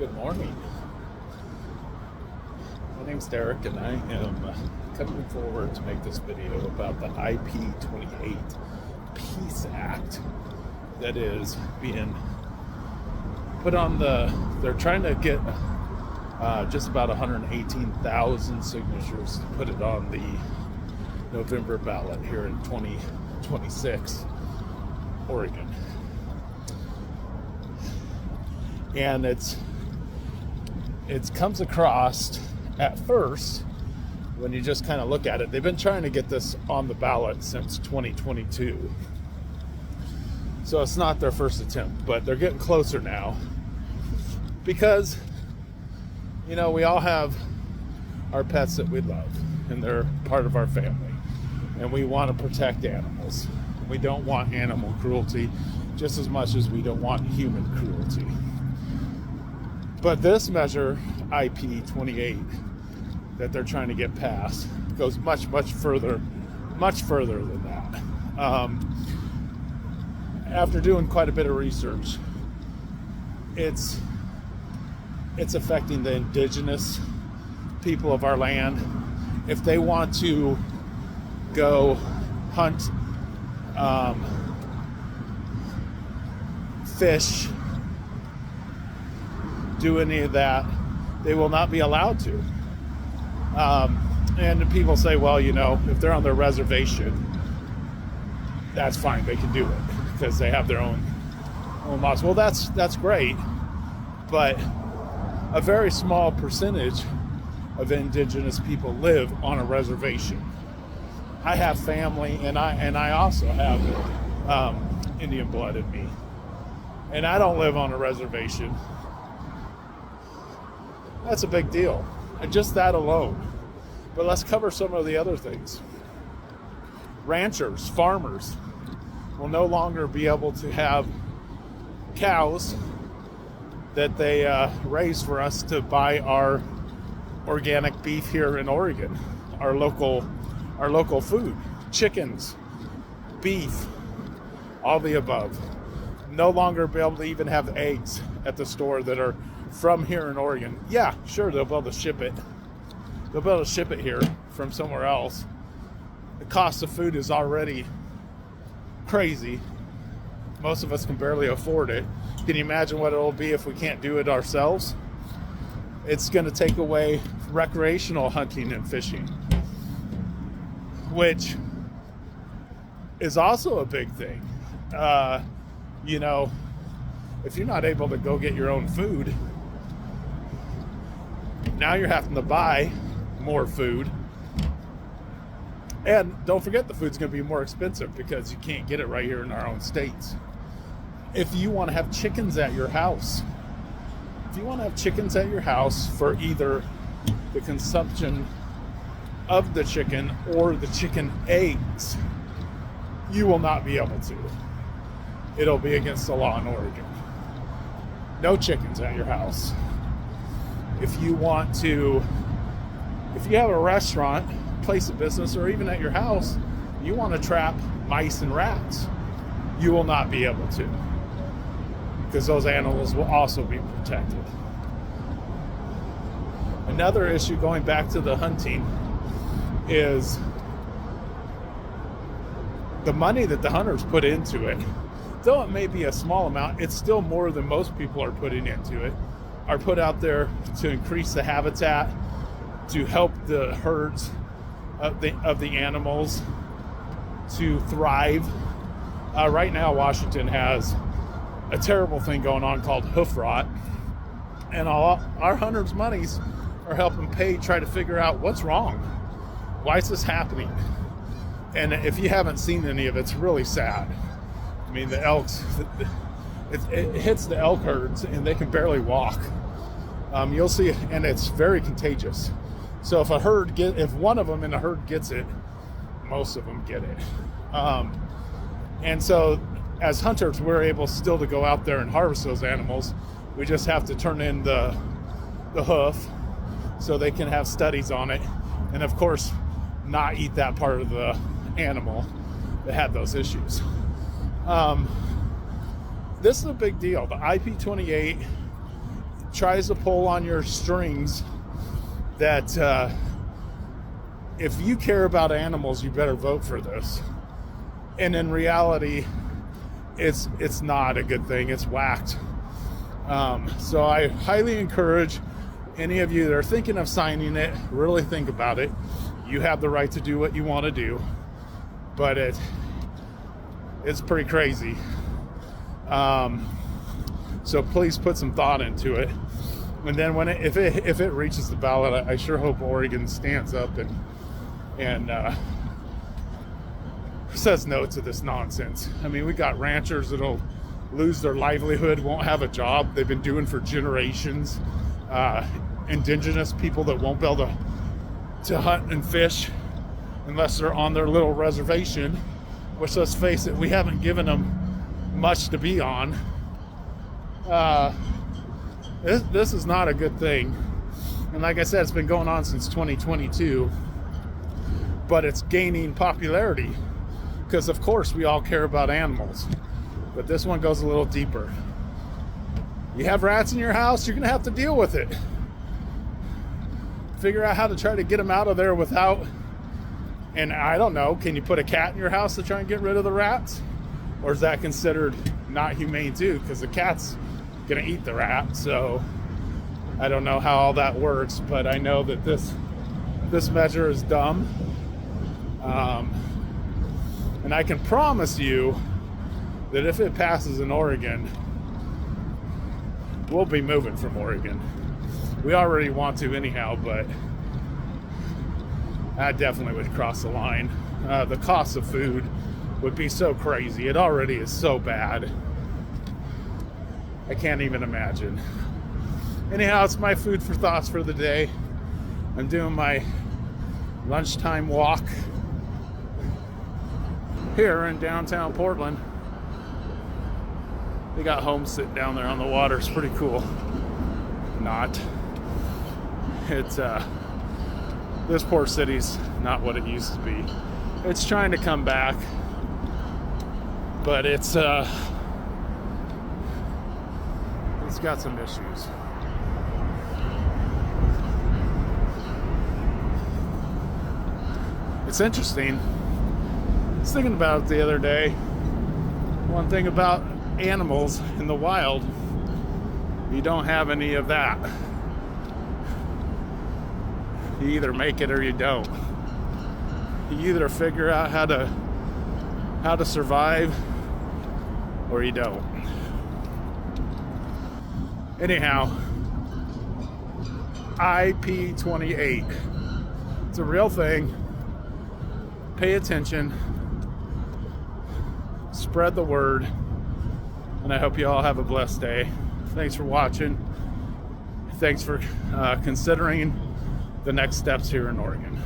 Good morning. My name's Derek, and I am coming forward to make this video about the IP28 Peace Act that is being put on they're trying to get just about 118,000 signatures to put it on the November ballot here in 2026, Oregon. And it comes across at first, when you just kind of look at it, they've been trying to get this on the ballot since 2022. So it's not their first attempt, but they're getting closer now. Because, you know, we all have our pets that we love, and they're part of our family. And we want to protect animals. We don't want animal cruelty just as much as we don't want human cruelty. But this measure, IP28, that they're trying to get passed, goes much further than that. After doing quite a bit of research, it's affecting the indigenous people of our land. If they want to go hunt, fish, do any of that, they will not be allowed to. And people say, well, you know, if they're on their reservation, that's fine, they can do it because they have their own laws. Well, that's great, but a very small percentage of indigenous people live on a reservation. I have family, and I also have Indian blood in me, and I don't live on a reservation. That's a big deal, and just that alone. But let's cover some of the other things. Ranchers, farmers will no longer be able to have cows that they raise for us to buy our organic beef here in Oregon, our local food, chickens, beef, all the above. No longer be able to even have eggs at the store that are from here in Oregon. Yeah, sure, they'll be able to ship it. They'll be able to ship it here from somewhere else. The cost of food is already crazy. Most of us can barely afford it. Can you imagine what it'll be if we can't do it ourselves? It's going to take away recreational hunting and fishing, which is also a big thing. You know, if you're not able to go get your own food, now you're having to buy more food. And don't forget, the food's going to be more expensive because you can't get it right here in our own states. If you want to have chickens at your house, for either the consumption of the chicken or the chicken eggs, you will not be able to. It'll be against the law in Oregon. No chickens at your house. If you have a restaurant, place of business, or even at your house, you want to trap mice and rats, you will not be able to, because those animals will also be protected. Another issue, going back to the hunting, is the money that the hunters put into it. Though it may be a small amount, it's still more than most people are putting into it, are put out there to increase the habitat, to help the herds of the animals to thrive. Right now, Washington has a terrible thing going on called hoof rot, and all our hunters' monies are helping try to figure out what's wrong. Why is this happening? And if you haven't seen any of it, it's really sad. I mean, the elks, it hits the elk herds and they can barely walk. You'll see, and it's very contagious. So if one of them in a herd gets it, most of them get it. And so as hunters, we're able still to go out there and harvest those animals. We just have to turn in the hoof so they can have studies on it. And of course, not eat that part of the animal that had those issues. This is a big deal. The IP28 tries to pull on your strings that if you care about animals, you better vote for this. And in reality, it's not a good thing. It's whacked. So I highly encourage any of you that are thinking of signing it, really think about it. You have the right to do what you want to do, but it's pretty crazy. So please put some thought into it. And then if it reaches the ballot, I sure hope Oregon stands up and says no to this nonsense. I mean, we got ranchers that'll lose their livelihood, won't have a job they've been doing for generations. Indigenous people that won't be able to hunt and fish unless they're on their little reservation, which, let's face it, we haven't given them much to be on. This is not a good thing. And like I said, it's been going on since 2022, but it's gaining popularity because, of course, we all care about animals. But this one goes a little deeper. You have rats in your house, you're going to have to deal with it. Figure out how to try to get them out of there without, and I don't know, can you put a cat in your house to try and get rid of the rats? Or is that considered not humane too? Because the cat's going to eat the rat. So I don't know how all that works, but I know that this measure is dumb. And I can promise you that if it passes in Oregon, we'll be moving from Oregon. We already want to anyhow, but I definitely would cross the line. The cost of food would be so crazy. It already is so bad. I can't even imagine. Anyhow, it's my food for thoughts for the day. I'm doing my lunchtime walk here in downtown Portland. They got homes sitting down there on the water. It's pretty cool. Not. It's this poor city's not what it used to be. It's trying to come back, but it's got some issues. It's interesting. I was thinking about it the other day. One thing about animals in the wild, you don't have any of that. You either make it or you don't. You either figure out how to survive or you don't. Anyhow, IP28. It's a real thing. Pay attention. Spread the word. And I hope you all have a blessed day. Thanks for watching. Thanks for considering the next steps here in Oregon.